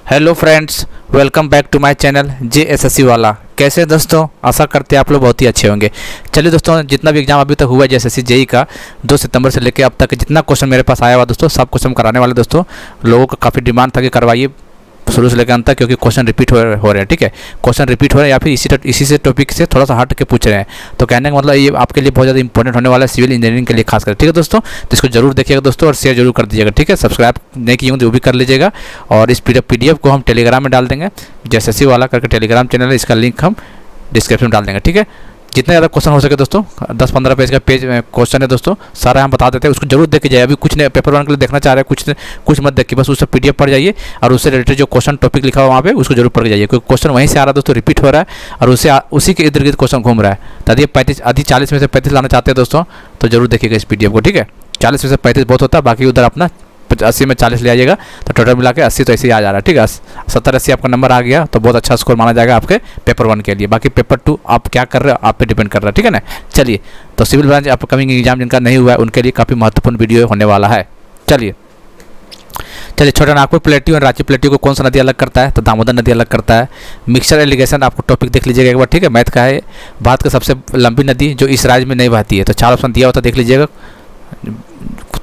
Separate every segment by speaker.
Speaker 1: Hello friends, welcome back to my channel JSSC वाला। कैसे हैं दोस्तों? आशा करते हैं आप लोग बहुत ही अच्छे होंगे। चलिए दोस्तों, जितना भी एग्जाम अभी तक हुआ है JSSC JEE का 2 सितंबर से लेकर अब तक जितना क्वेश्चन मेरे पास आया हुआ दोस्तों, सब क्वेश्चन कराने वाले दोस्तों। लोगों का काफ़ी डिमांड था कि करवाइए शुरू से लेकर अंत तक, क्योंकि क्वेश्चन रिपीट हो रहे हैं। ठीक है, क्वेश्चन रिपीट हो रहे हैं या फिर इसी से टॉपिक से थोड़ा सा हट के पूछ रहे हैं। तो कहने का मतलब ये आपके लिए बहुत ज़्यादा इंपॉर्टेंट होने वाला है, सिविल इंजीनियरिंग के लिए खासकर। ठीक है दोस्तों, तो इसको जरूर देखिएगा दोस्तों और शेयर जरूर कर दीजिएगा। ठीक है, सब्सक्राइब नहीं किए तो वो भी कर लीजिएगा। और इस PDF को हम टेलीग्राम में डाल देंगे, JSSC वाला करके टेलीग्राम चैनल है, इसका लिंक हम डिस्क्रिप्शन में डाल देंगे। ठीक है, जितने ज़्यादा क्वेश्चन हो सके दोस्तों, 10-15 पेज का क्वेश्चन है दोस्तों, सारा हम बता देते हैं। उसको जरूर देख के जाइए। अभी कुछ नहीं, पेपर 1 के लिए देखना चाह रहे हैं कुछ मत देखिए, बस उससे PDF पढ़ जाइए और उससे रिलेटेड जो क्वेश्चन टॉपिक लिखा हुआ वहाँ पे उसको जरूर पढ़ के जाइए, क्योंकि क्वेश्चन वहीं से आ रहा है दोस्तों, रिपीट हो रहा है और उसी के इर्द गिर्द क्वेश्चन घूम रहा है। तो यदि 40 में से 35 लाना चाहते हैं दोस्तों, तो जरूर देखिएगा इस PDF को। ठीक है, 40 में से 35 बहुत होता है, बाकी उधर अपना 80 में 40 ले आइएगा, तो टोटल मिला के 80 तो ऐसे ही आ जा रहा है। ठीक है, 70-80 आपका नंबर आ गया तो बहुत अच्छा स्कोर माना जाएगा आपके पेपर 1 के लिए। बाकी पेपर 2 आप क्या कर रहे हो आप पे डिपेंड कर रहा है। ठीक है ना, चलिए। तो सिविल ब्रांच अपकमिंग एग्जाम जिनका नहीं हुआ है उनके लिए काफ़ी महत्वपूर्ण वीडियो होने वाला है। चलिए, छोटा नागपुर प्लेट्यू और रांची प्लेट्यू को कौन सा नदी अलग करता है? तो दामोदर नदी अलग करता है। मिक्सचर एलिगेशन आपको टॉपिक देख लीजिएगा एक बार। ठीक है, मैथ का है। भारत की सबसे लंबी नदी जो इस राज्य में नहीं बहती है, तो 4 ऑप्शन दिया होता है, देख लीजिएगा।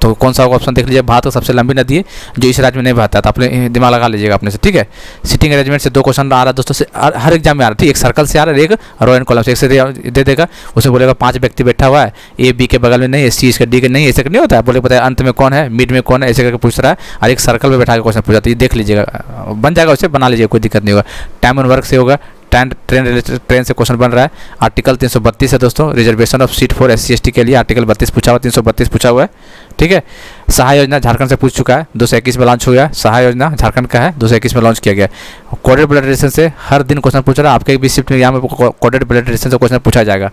Speaker 1: तो कौन सा ऑप्शन देख लीजिए, भारत की सबसे लंबी नदी है जो इस राज्य में नहीं बहता है, तो अपने दिमाग लगा लीजिएगा अपने से। ठीक है, सीटिंग अरेंजमेंट से 2 क्वेश्चन आ रहा है दोस्तों, से हर एग्जाम में आ रहा है। ठीक है, एक सर्कल से आ रहा है, एक रो एंड कॉलम से। एक से दे देगा, उसे बोलेगा 5 व्यक्ति बैठा हुआ है, A B के बगल में नहीं, C इसका D के नहीं, ऐसे नहीं होता है। बोले पता है अंत में कौन है, मिड में कौन है, ऐसे करके पूछ रहा है और एक सर्कल में बैठा के क्वेश्चन पूछा। तो ये देख लीजिएगा, बन जाएगा, उसे बना लीजिएगा, कोई दिक्कत नहीं होगा। टाइम एंड वर्क से होगा, ट्रेन से क्वेश्चन बन रहा है। आर्टिकल 332 है दोस्तों, reservation of seat for SC ST के लिए आर्टिकल 32 पूछा हुआ, 332 पूछा हुआ है। ठीक है, सहाय योजना झारखंड से पूछ चुका है, 221 में लॉन्च हो गया। सहाय योजना झारखंड का है, 221 में लॉन्च किया गया। कोडेड ब्लड रिलेशन से हर दिन क्वेश्चन पूछ रहा है, आपके भी शिफ्ट में यहाँ में कोडेड ब्लड रिलेशन से क्वेश्चन पूछा जाएगा।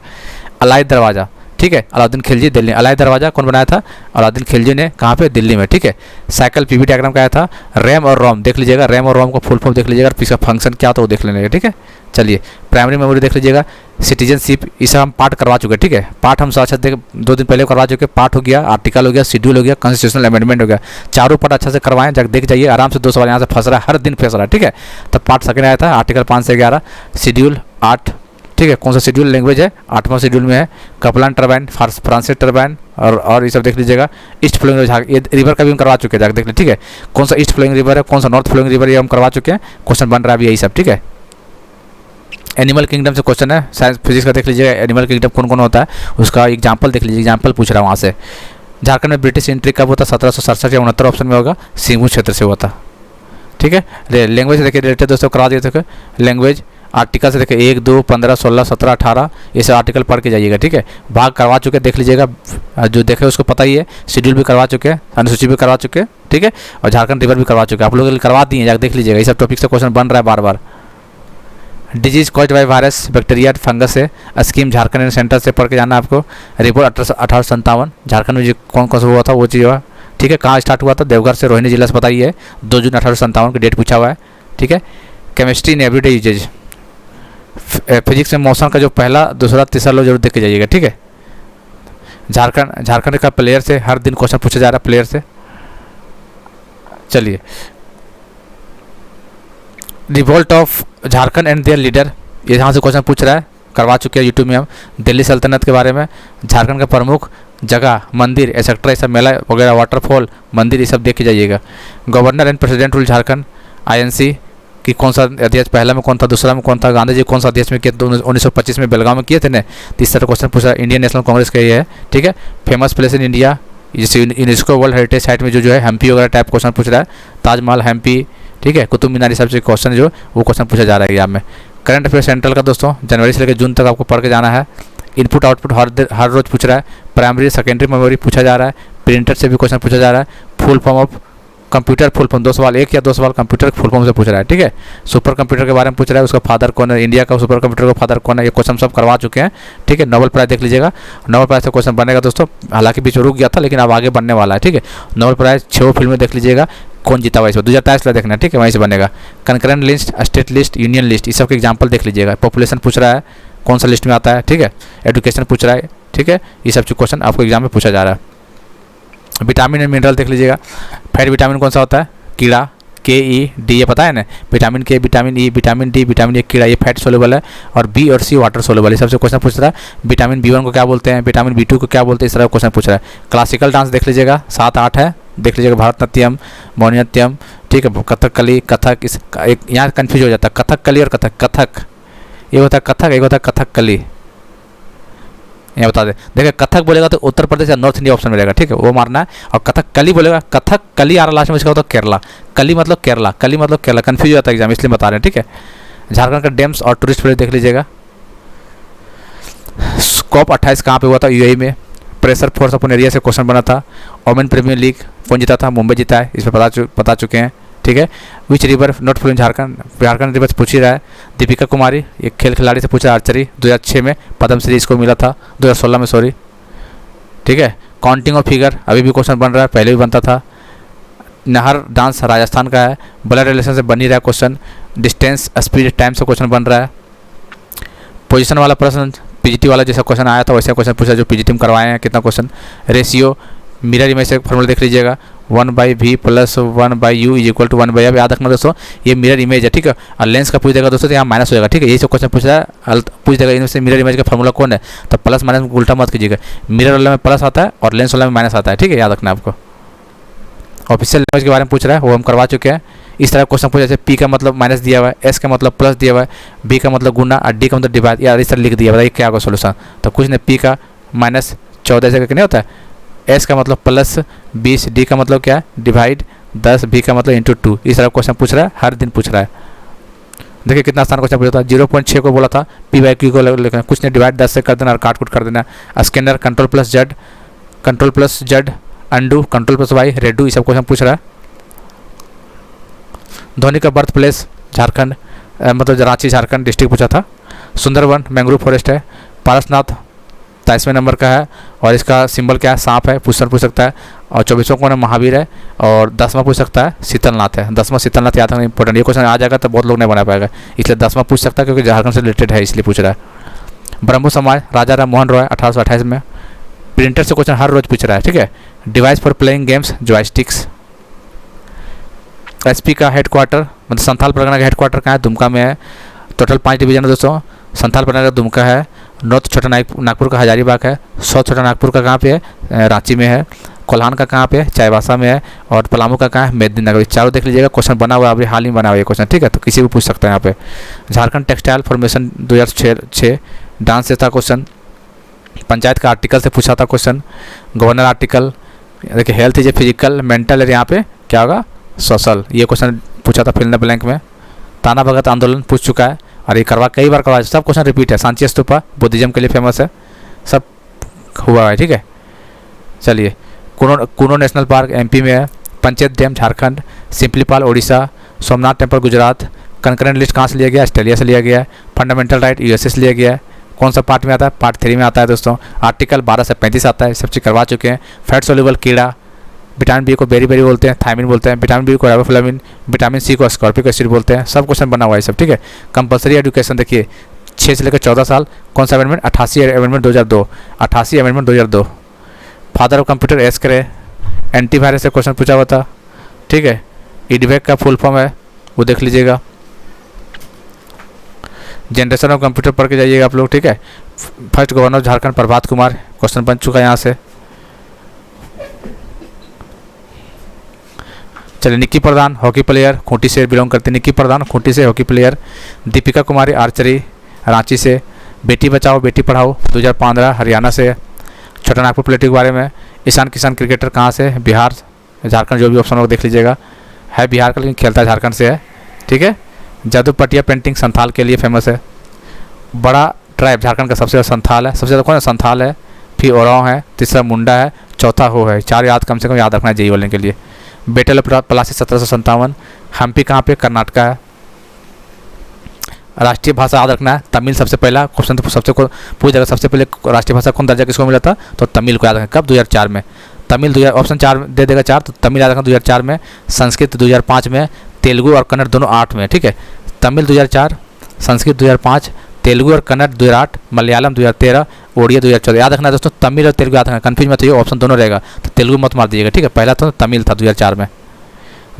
Speaker 1: अलाइ दरवाजा, ठीक है, अलाउद्दीन खिलजी दिल्ली। अलाइ दरवाजा कौन बनाया था? अलाउद्दीन खिलजी ने। कहाँ पे? दिल्ली में। ठीक है, साइकिल PV डायग्राम का आया था। रैम और रोम देख लीजिएगा, रैम और रोम का फुल फॉर्म देख लीजिएगा, इसका फंक्शन क्या तो वो देख लेंगे। ठीक है, चलिए। प्राइमरी मेमोरी देख लीजिएगा, सिटीजनशिप, इसे हम पार्ट करवा चुके हैं। ठीक है, पार्ट हम अच्छा 2 दिन पहले करवा चुके हैं। पार्ट हो गया, आर्टिकल हो गया, शेड्यूल हो गया, कॉन्स्टिट्यूशनल अमेंडमेंट हो गया। चारों पार्ट अच्छा से करवाएं, जब देख जाइए आराम से। 2 सवाल यहाँ से फंस रहा है, हर दिन फंस रहा है। ठीक है, तो पार्ट सेकंड आया था, आर्टिकल 5 से 11, शेड्यूल 8। ठीक है, कौन सा शेड्यूल लैंग्वेज है? 8वां शेड्यूल में है। कपलान टर्बाइन, फ्रांसिस टर्बाइन और ये सब देख लीजिएगा। ईस्ट फ्लोइंग ये रिवर का भी हम करवा चुके हैं, जाकर देख लीजिए। ठीक है, कौन सा ईस्ट फ्लोइंग रिवर है, कौन सा नॉर्थ फ्लोइंग रिवर, ये हम करवा चुके हैं। क्वेश्चन बन रहा है अभी यही सब। ठीक है, एनिमल किंगडम से क्वेश्चन है, साइंस फिजिक्स का देख लीजिएगा। एनिमल किंगडम कौन कौन होता है उसका एग्जाम्पल देख लीजिए, एग्जाम्पल पूछ रहा है वहाँ से। झारखंड में ब्रिटिश एंट्री कब होता? 1767 या 69 ऑप्शन में होगा, सिंहभूम क्षेत्र से होता। ठीक है, लैंग्वेज देखिए रिलेटेड दोस्तों करा दिए थे। लैंग्वेज आर्टिकल से देखिए 1, 2, 15, 16, 17, 18 ये सब आर्टिकल पढ़ के जाइएगा। ठीक है, भाग करवा चुके देख लीजिएगा, जो देखे उसको पता ही है। शेड्यूल भी करवा चुके हैं, अनुसूची भी करवा चुके हैं। ठीक है, और झारखंड रिवर भी करवा चुके हैं, आप लोग करवा दिए, जाकर देख लीजिएगा। ये सब टॉपिक से क्वेश्चन बन रहा है बार बार। Disease caused by virus, bacteria, fungus है। स्कीम झारखंड सेंटर से पढ़ के जाना है आपको। रिपोर्ट 1857 झारखंड में जो कौन कौन सा हुआ था वो चीज़ हुआ। ठीक है, कहाँ स्टार्ट हुआ था? देवघर से, रोहिणी जिला से बताइए है। 2 जून 1857 की डेट पूछा हुआ है। ठीक है, chemistry in everyday uses. Physics में मौसम का जो पहला, दूसरा, तीसरा लो जरूर देख के जाइएगा। ठीक है, झारखंड का प्लेयर से हर दिन क्वेश्चन पूछा जा रहा है, प्लेयर से। चलिए, revolt of Jharkhand and there leader, ये यहाँ से क्वेश्चन पूछ रहा है, करवा चुके हैं यूट्यूब में हम। दिल्ली सल्तनत के बारे में, झारखंड का प्रमुख जगह, मंदिर एक्सेट्रा, ये सब मेला वगैरह, वाटरफॉल, मंदिर, ये सब देख के जाइएगा। Governor and president rule Jharkhand, INC कि कौन सा अध्यक्ष, पहला में कौन था, दूसरा में कौन था, गांधी जी कौन सा अध्यक्ष में किए? 1925 में बेलगांव में किए थे ना। तीसरा क्वेश्चन पूछा, इंडियन नेशनल कांग्रेस का ये है। ठीक है, फेमस प्लेस इन इंडिया, जैसे यूनेस्को वर्ल्ड हेरिटेज साइट में जो है हम्पी वगैरह टाइप क्वेश्चन पूछ रहा है। ताजमहल, हम्पी, ठीक है, कुतुब मीनार, सब से क्वेश्चन जो वो क्वेश्चन पूछा जा रहा है एग्जाम में। करंट अफेयर सेंट्रल का दोस्तों जनवरी से लेकर जून तक आपको पढ़ के जाना है। इनपुट आउटपुट हर रोज पूछ रहा है। प्राइमरी सेकेंडरी मेमोरी पूछा जा रहा है। प्रिंटर से भी क्वेश्चन पूछा जा रहा है। Full form of computer, full form 2 सवाल, 1 या 2 सवाल कंप्यूटर फुल फॉर्म से पूछ रहा है। ठीक है, सुपर कंप्यूटर के बारे में पूछ रहा है, उसका फादर कौन है, इंडिया का सुपर कंप्यूटर का फादर कौन है, ये क्वेश्चन सब करवा चुके हैं। ठीक है, नोबेल प्राइज देख लीजिएगा, नोबेल प्राइज से क्वेश्चन बनेगा दोस्तों, हालांकि बीच में रुक गया था लेकिन अब आगे बनने वाला है। ठीक है, नोबेल प्राइज 6 फिल्म में देख लीजिएगा, कौन जीता हुआ इसमें 2023 में देखना है। ठीक है, वहीं से बनेगा। Concurrent list, state list, union list, इस सब के एग्जाम्पल देख लीजिएगा। पॉपुलेशन पूछ रहा है, कौन सा लिस्ट में आता है। ठीक है, एजुकेशन पूछ रहा है। ठीक है, ये सब क्वेश्चन आपको एग्जाम में पूछा जा रहा है। विटामिन एंड मिनरल देख लीजिएगा। फैट विटामिन कौन सा होता है? कीड़ा, के ई डी, ये पता है ना, विटामिन के, vitamin E, vitamin D, vitamin A कीड़ा, ये फैट सोल्यूबल है, और बी और सी वाटर सोल्यूबल है। सबसे क्वेश्चन पूछ रहा है विटामिन B1 को क्या बोलते हैं, विटामिन B2 को क्या बोलते हैं, इस तरह का क्वेश्चन पूछ रहा है। क्लासिकल डांस देख लीजिएगा, 7-8 है, देख लीजिएगा, भरतनाट्यम, मोहिनीअट्टम, ठीक है, कथकली, कथक, इस एक यहाँ कन्फ्यूज हो जाता है, कथकली और कथक। कथक ये होता है कथक, एक होता है कथकली, ये बता दे। देखिए कथक बोलेगा तो उत्तर प्रदेश या नॉर्थ इंडिया ऑप्शन मिलेगा, ठीक है, वो मारना है। और कथक कली बोलेगा, कथक कली आ रहा लास्ट में, इसका होता है केरला। कली मतलब केरला, कली मतलब केरला, कन्फ्यूज हो जाता है एग्जाम, इसलिए बता रहे हैं, ठीक है। झारखंड का डैम्स और टूरिस्ट प्लेस देख लीजिएगा। COP 28 कहाँ पे हुआ था, UAE में। प्रेशर फोर्स अपन एरिया से क्वेश्चन बना था। वोमेन प्रीमियर लीग कौन जीता था, मुंबई जीता है, इसमें बता चुके हैं, ठीक है। Which river not flow in Jharkhand, Jharkhand river पूछ ही रहा है। दीपिका कुमारी, एक खेल खिलाड़ी से पूछा, आर्चरी, 2006 में पद्मश्री इसको मिला था, 2016 में सॉरी, ठीक है। काउंटिंग और फिगर अभी भी क्वेश्चन बन रहा है, पहले भी बनता था। नहर डांस राजस्थान का है, ब्लड रिलेशन से बन ही रहा है क्वेश्चन। डिस्टेंस स्पीड टाइम से क्वेश्चन बन रहा है। पोजीशन वाला प्रश्न PGT वाला जैसा क्वेश्चन आया था वैसे क्वेश्चन पूछा जो PGT में करवाए हैं, कितना क्वेश्चन। रेशियो मिरर इमेज से फॉर्मूला देख लीजिएगा, 1/v + 1/u = 1/f। याद रखना दोस्तों, ये मिरर इमेज है, ठीक है। और लेंस का पूछ देगा दोस्तों तो यहाँ माइनस हो जाएगा, ठीक है। यही सब क्वेश्चन पूछ रहा है, पूछ देगा इनमें से मिरर इमेज का फॉर्मूला कौन है, तो प्लस माइनस उल्टा मत कीजिएगा। मिरर वाला में प्लस आता है और लेंस वाला में माइनस आता है, ठीक है, याद रखना आपको। ऑफिशियल लैंग्वेज के बारे में पूछ रहा है, वो हम करवा चुके हैं। इस तरह क्वेश्चन पूछा, जैसे P का मतलब माइनस दिया हुआ है, S का मतलब प्लस दिया हुआ है, B का मतलब गुना और D का मतलब डिवाइड, यार इस तरह लिख दिया, बताइए क्या होगा सोल्यूशन। तो कुछ नहीं, P का -14 ऐसे करके नहीं होता है, S का मतलब +20, D का मतलब क्या है डिवाइड 10, B का मतलब ×2। इस तरह क्वेश्चन पूछ रहा है, हर दिन पूछ रहा है। देखिए कितना आसान क्वेश्चन पूछा था। 0.6 को बोला था, P/Q को लिखना, कुछ नहीं, डिवाइड 10 से कर देना और काट कर देना। Scanner Ctrl+Z, undo Ctrl+Y, Redu, ये सब क्वेश्चन पूछ रहा है। धोनी का बर्थ प्लेस झारखंड, मतलब रांची झारखंड डिस्ट्रिक्ट पूछा था। सुंदरवन मैंग्रोव फॉरेस्ट है। पारसनाथ 23वें नंबर का है और इसका सिंबल क्या है, सांप है, पूछ सकता है। और 24वां कौन है, महावीर है। और 10वां पूछ सकता है, शीतलनाथ है। 10वां शीतलनाथ याद रखना इंपॉर्टेंट, ये क्वेश्चन आ जाएगा तो बहुत लोग नहीं बना पाएगा, इसलिए 10वां पूछ सकता है क्योंकि झारखंड से रिलेटेड है, इसलिए पूछ रहा है। ब्रह्मो समाज, राजा राम मोहन रॉय 1828 में। प्रिंटर से क्वेश्चन हर रोज पूछ रहा है, ठीक है। Device for playing games, joysticks. SP का हेडक्वार्टर, मतलब संथाल परगना का हेडक्वार्टर कहाँ है, दुमका में है। टोटल 5 डिवीजन है दोस्तों, संथाल परगना का दुमका है। नॉर्थ छोटा नागपुर का हजारीबाग है। साउथ छोटा नागपुर का कहाँ पे है, रांची में है। कोल्हान का कहाँ पे है, चाईबासा में है। और पलामू का कहाँ है, मेदिनीनगर। चारों देख लीजिएगा, क्वेश्चन बना हुआ है, अभी हाल ही बना हुआ है क्वेश्चन, ठीक है, तो किसी भी पूछ सकते हैं यहाँ पे। झारखंड टेक्सटाइल फॉर्मेशन 2006 डांस से था क्वेश्चन। पंचायत का आर्टिकल से पूछा था क्वेश्चन। गवर्नर आर्टिकल, देखिए health is a physical, mental, यहाँ पे क्या होगा, सोशल, ये क्वेश्चन पूछा था फिल इन द ब्लैंक में। ताना भगत आंदोलन पूछ चुका है और ये कई बार करवाया, सब क्वेश्चन रिपीट है। सांची स्तूपा बुद्धिज्म के लिए फेमस है, सब हुआ है, ठीक है। चलिए, कूनो नेशनल पार्क MP में है। Panchayat dam Jharkhand. Similipal Orissa. Somnath temple Gujarat. Concurrent list कहाँ से लिया गया, ऑस्ट्रेलिया से लिया गया है। फंडामेंटल राइट USA से लिया गया है। कौन सा पार्ट में आता है, पार्ट 3 में आता है दोस्तों। आर्टिकल 12 से 35 आता है, सब चीज़ करवा चुके हैं। फैट सोल्यूबल कीड़ा। विटामिन B को बेरी बोलते हैं, थायमिन बोलते हैं। विटामिन B को राइबोफ्लाविन, विटामिन C को स्कॉर्बिक एसिड बोलते हैं। सब क्वेश्चन बना हुआ है सब, ठीक है। कंपलसरी एजुकेशन देखिए 6 से लेकर 14 साल। कौन सा amendment, 88 amendment 2002, 88 amendment 2002। Father of computer S करे। एंटीवायरस से क्वेश्चन पूछा हुआ था, ठीक है। ईडवेक का फुल फॉर्म है, वो देख लीजिएगा। जनरेशन ऑफ कंप्यूटर पढ़ के जाइएगा आप लोग, ठीक है। First governor Jharkhand Prabhat Kumar, question बन चुका है यहाँ से। चलिए, निक्की प्रधान हॉकी प्लेयर, खूंटी से बिलोंग करती है। निक्की प्रधान खूंटी से hockey player. Deepika Kumari archery, Ranchi से। बेटी बचाओ बेटी पढ़ाओ 2015 हरियाणा से। छोटा नागपुर प्लेटिक के बारे में। ईशान किसान क्रिकेटर कहाँ से, बिहार। झारखंड जो भी ऑप्शन हो देख लीजिएगा, है बिहार का लेकिन खेलता है झारखंड से है, ठीक है। जादू पटिया पेंटिंग संथाल के लिए फेमस है। बड़ा ट्राइब झारखंड का सबसे ज़्यादा संथाल है, सबसे ज़्यादा कौन है, संथाल है। फिर ओराव है, तीसरा मुंडा है, चौथा हो है। 4 याद कम से कम याद रखना है JEE वाले के लिए। Battle of Plassey 1757। हम्पी कहाँ पे, कर्नाटका है। राष्ट्रीय भाषा याद रखना है, तमिल सबसे पहला क्वेश्चन तो सबसे पूछ जाएगा, सबसे पहले राष्ट्रीय भाषा कौन दर्जा किसको मिला था, तो तमिल को याद रखना। कब, 2004 में। तमिल ऑप्शन 4 दे देगा 4, तो तमिल याद रखना 2004 में। संस्कृत 2005 में। तेलुगु और कन्नड़ दोनों 8 में, ठीक है। तमिल 2004, संस्कृत 2005, तेलुगु और कन्नड़ 2008, मलयालम 2013, ओडिया 2014। याद रखना दोस्तों, तमिल और तेलुगु याद रखना, कन्फ्यूज मत होइए, ऑप्शन दोनों रहेगा, तो तेलुगु मत मार दीजिएगा, ठीक है। पहला तो तमिल था 2004 में।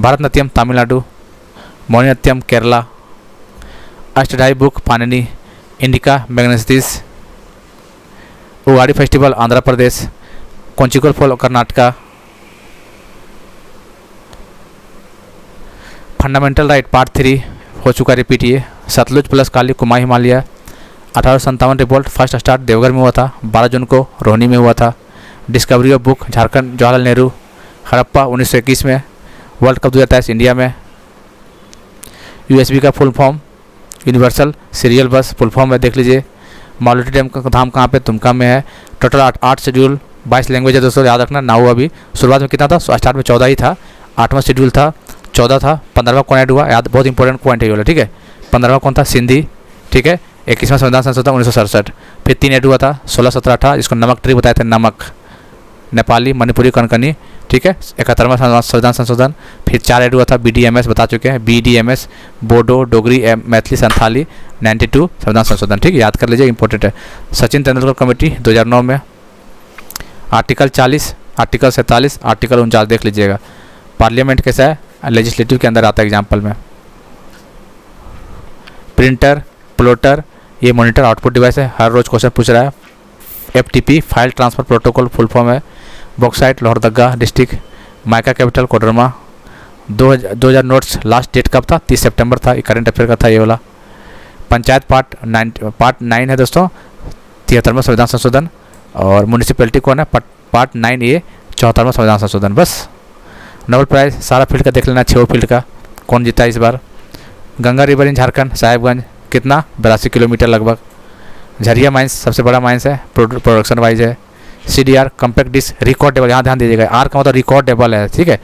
Speaker 1: Bharatanatyam Tamil Nadu. Mohiniyattam Kerala, Ashtadhyayi book Panini, Indica Megasthenes, Ugadi festival Andhra Pradesh, Kunchikal fall Karnataka, fundamental right part 3 हो चुका रिपीट ये, सतलुज प्लस काली कुमाई Himalaya, 1857 revolt first start Deoghar में हुआ था, 12 जून को रोहनी में हुआ था, discovery of book Jharkhand Jawaharlal Nehru, Harappa 1921 में, वर्ल्ड कप 2023 इंडिया में, यूएसबी का फुल फॉर्म यूनिवर्सल सीरियल बस फुल फॉर्म है देख लीजिए, मालूटी डैम का धाम कहाँ पे, तुमका में है, टोटल 8 शेड्यूल 22 लैंग्वेज है दोस्तों, याद रखना। नाउ अभी शुरुआत में कितना था, स्टार्ट में 14 ही था, 8वां शेड्यूल था 14 था, 15वां कौन ऐड हुआ, याद बहुत इंपॉर्टेंट पॉइंट है ये वाला, ठीक है। 15वां कौन था, सिंधी, ठीक है। 21वां संविधान संशोधन 1967, फिर 3 ऐड हुआ था 16, 17, 18, जिसको नमक ट्री बताया था, नमक, नेपाली, मणिपुरी, कनकनी, ठीक है। 71वां संविधान संशोधन, फिर 4 ऐड हुआ था BDMS बता चुके हैं, BDMS बोडो डोगरी मैथिली संथाली, 92 संविधान संशोधन, ठीक है, याद कर लीजिए, इंपॉर्टेंट है। सचिन तेंदुलकर कमेटी 2009 में, आर्टिकल 40, आर्टिकल 47, आर्टिकल 49 देख लीजिएगा। पार्लियामेंट कैसा है, लेजिस्लेटिव के अंदर आता है एग्जाम्पल में। प्रिंटर, प्लोटर, ये मॉनिटर आउटपुट डिवाइस है, हर रोज क्वेश्चन पूछ रहा है। FTP file transfer protocol full form है। Bauxite Lohardaga district, mica capital Koderma. 2000 notes last date कब था, 30 सितंबर था, करंट अफेयर का था ये वाला। पंचायत पार्ट 9 है दोस्तों, 73वां संविधान संशोधन। और म्यूनिसिपैलिटी कौन है, पार्ट 9A 74वां संविधान संशोधन। बस नोबेल प्राइज सारा फील्ड का देख लेना, 6 फील्ड का कौन जीता इस बार। गंगा रिवर इन झारखंड साहेबगंज, कितना 82 किलोमीटर लगभग। झरिया माइंस सबसे बड़ा माइंस है, प्रोडक्शन वाइज है। CDR कम्पैक्ट डिस्क रिकॉर्डेबल, यहाँ ध्यान दीजिएगा, R का मतलब रिकॉर्डेबल है, ठीक है।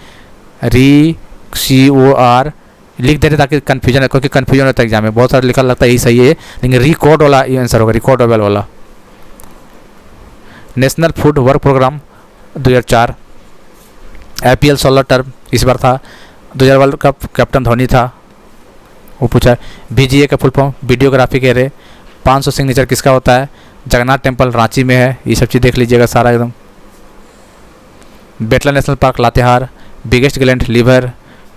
Speaker 1: COR लिख देते ताकि कन्फ्यूजन है, क्योंकि कन्फ्यूजन होता है एग्जाम में, बहुत सारा लिखा लगता है यही सही है, लेकिन रिकॉर्ड वाला ये आंसर होगा, रिकॉर्डेबल वाला। National food work program 2004। IPL 16 term इस बार था। 2000 वर्ल्ड कप कैप्टन धोनी था, वो पूछा है। BGA का फुल फॉर्म वीडियोग्राफी कह रहे। 500 सिग्नेचर किसका होता है, जगन्नाथ टेम्पल रांची में है, ये सब चीज़ देख लीजिएगा सारा एकदम। Betla national park Latehar. Biggest gland liver.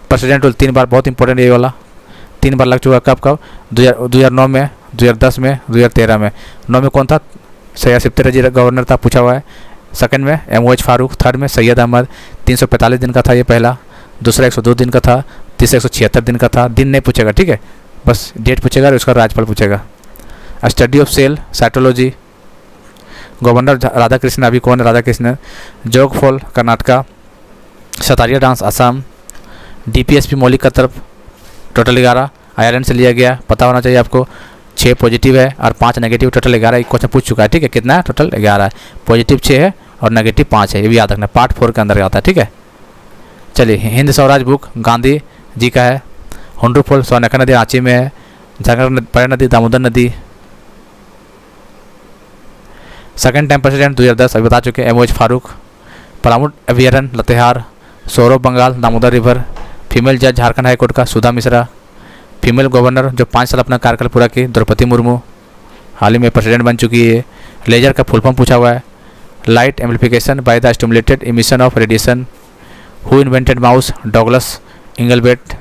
Speaker 1: President rule 3 बार, बहुत इंपॉर्टेंट ये वाला, 3 बार लग चुका। कब 2009 में, 2010 में, 2013 में। 9 में कौन था, सैयद सिफ्ती रजी गवर्नर था, पूछा हुआ है। सेकंड में MOH फारूक। थर्ड में सैयद अहमद, 345 दिन का था ये पहला। दूसरा 102 दिन का था। तीसरा 176 दिन का था। दिन नहीं पूछेगा, ठीक है, बस डेट पूछेगा और उसका राज्यपाल पूछेगा। Study of cell cytology. Governor Radhakrishna, अभी कौन है Radhakrishna. Jog fall Karnataka. Sattriya dance Assam. DPSP मौलिक का तरफ टोटल 11 आयरलैंड से लिया गया, पता होना चाहिए आपको। 6 पॉजिटिव है और 5 नेगेटिव, टोटल 11। एक क्वेश्चन पूछ चुका है, ठीक है, कितना है टोटल 11 है, पॉजिटिव 6 है और नेगेटिव 5 है, ये भी याद रखना, पार्ट 4 के अंदर आता है, ठीक है। चलिए, हिंद स्वराज बुक गांधी जी का है। हुंड्रू फॉल सोनाका नदी रांची में है। झारखंड नदी दामोदर नदी। सेकंड टाइम प्रेसिडेंट 2010 अभी बता चुके हैं, MOH फारूक। पलामू अभ्यारण्य लतेहार। सौरभ बंगाल दामोदर रिवर। फीमेल जज झारखंड हाईकोर्ट का सुधा मिश्रा। फीमेल गवर्नर जो 5 साल अपना कार्यकाल पूरा की, द्रौपदी मुर्मू, हाल ही में प्रेसिडेंट बन चुकी है। लेजर का फुल फॉर्म पूछा हुआ है। Light amplification by the stimulated emission of radiation. Who invented mouse, Douglas Engelbart.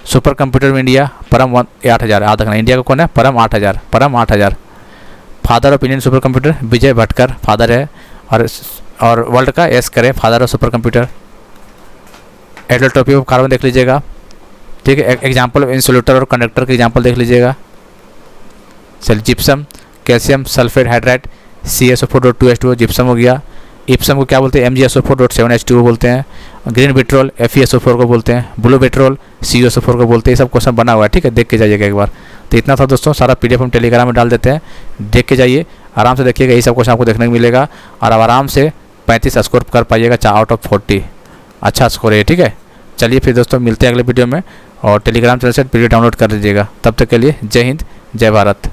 Speaker 1: Super computer में इंडिया, परम 8000, याद रखना, इंडिया का कौन है, परम 8000, Param 8000। Father of Indian super computer Vijay Bhatkar father है, और वर्ल्ड का एस करे father of super computer. Allotropy of carbon देख लीजिएगा, ठीक है। एग्जाम्पल इंसुलेटर और कंडक्टर के एग्जाम्पल देख लीजिएगा। चल, gypsum, calcium sulphate hydride, CaSO4.2H2O gypsum हो गया। इप्सम को क्या बोलते हैं, MgSO4.7H2O बोलते हैं। ग्रीन पेट्रोल FeSO4 को बोलते हैं। ब्लू पेट्रोल CuSO4 को बोलते हैं। ये सब क्वेश्चन बना हुआ है, ठीक है, देख के जाइएगा एक बार। तो इतना था दोस्तों, सारा PDF हम टेलीग्राम में डाल देते हैं, देख के जाइए, आराम से देखिएगा, यही सब क्वेश्चन आपको देखने को मिलेगा और अब आराम से 35 स्कोर कर पाइएगा, 4 आउट ऑफ 40, अच्छा स्कोर है, ठीक है। चलिए फिर दोस्तों, मिलते हैं अगले वीडियो में, और टेलीग्राम चैनल से PDF डाउनलोड कर लीजिएगा। तब तक के लिए जय हिंद, जय भारत।